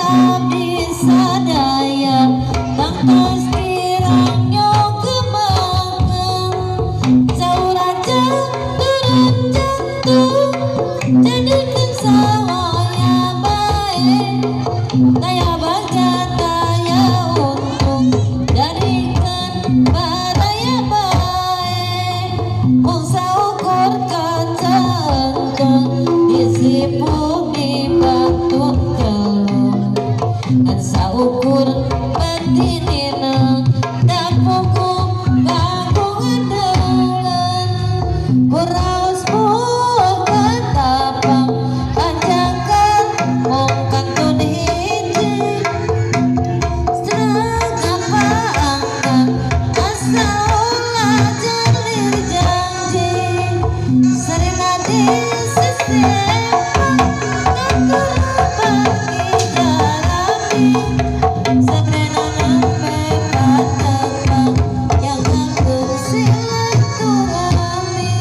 abdi sadaya tangtos kiranya kemangan sauraja turun jantung jadikan sawaya baik daya baja daya untung jadikan badaya baik mungsa ukur kaca engkang disipu di batu kelung dan saukur batinina dapuku kagungan dengan kuraus bukan tapang panjangkan mongkantun hiji serang apa angka asal ulah jelir janji sering adi sesepang ngatur bagi jalani sebrena nampe patapang yang ngatur silaturahmi.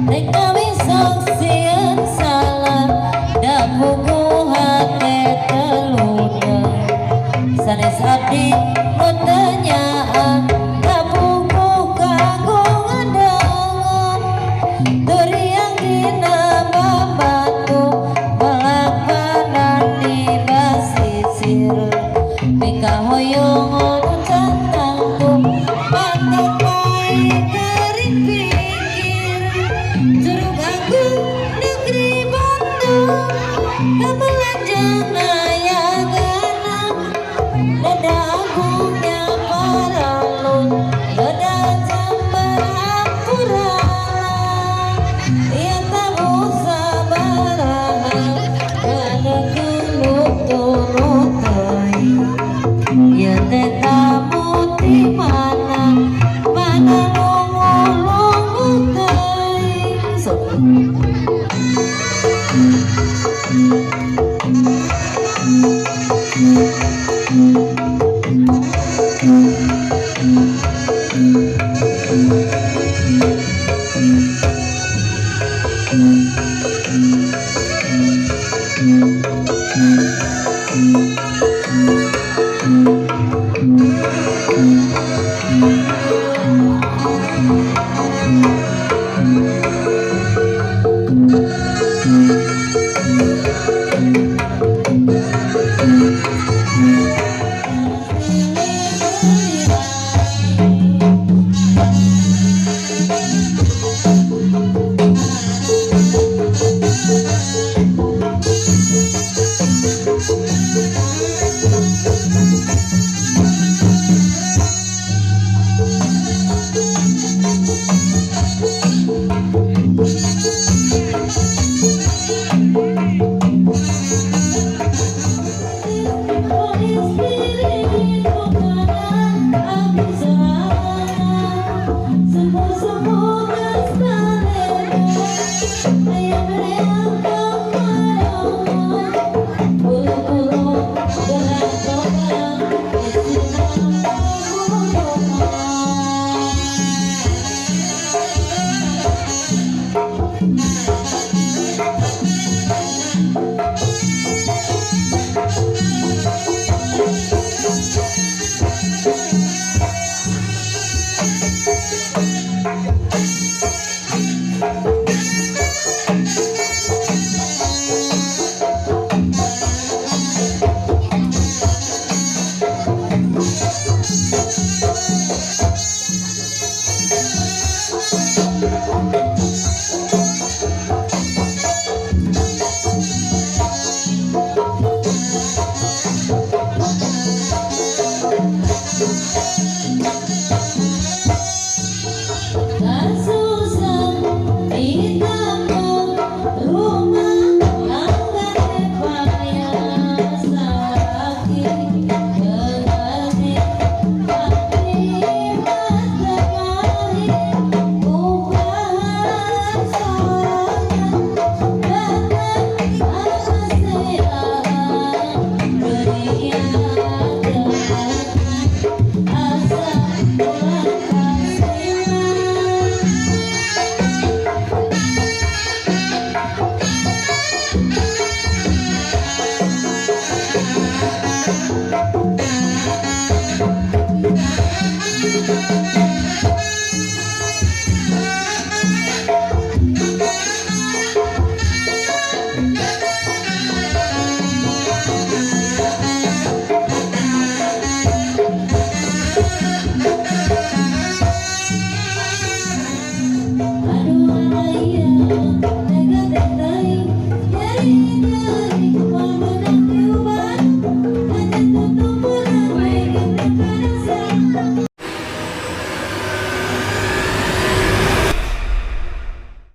Reka wisong sieun salah dapuku hate teludang sanes abdi mutanyaan dapuku kagungan dengan turiang dina babatu balak di basisir mika hoyong cantangku patok baik kering pikir Curug Agung negeri Bandung kebelanjaan ayagana dada agungnya paralun dada jambar ampurana ia tahu sabaraha kada kuluk turutai ia teh tamu di mana mana lungu-lungu teuing sok Thank you.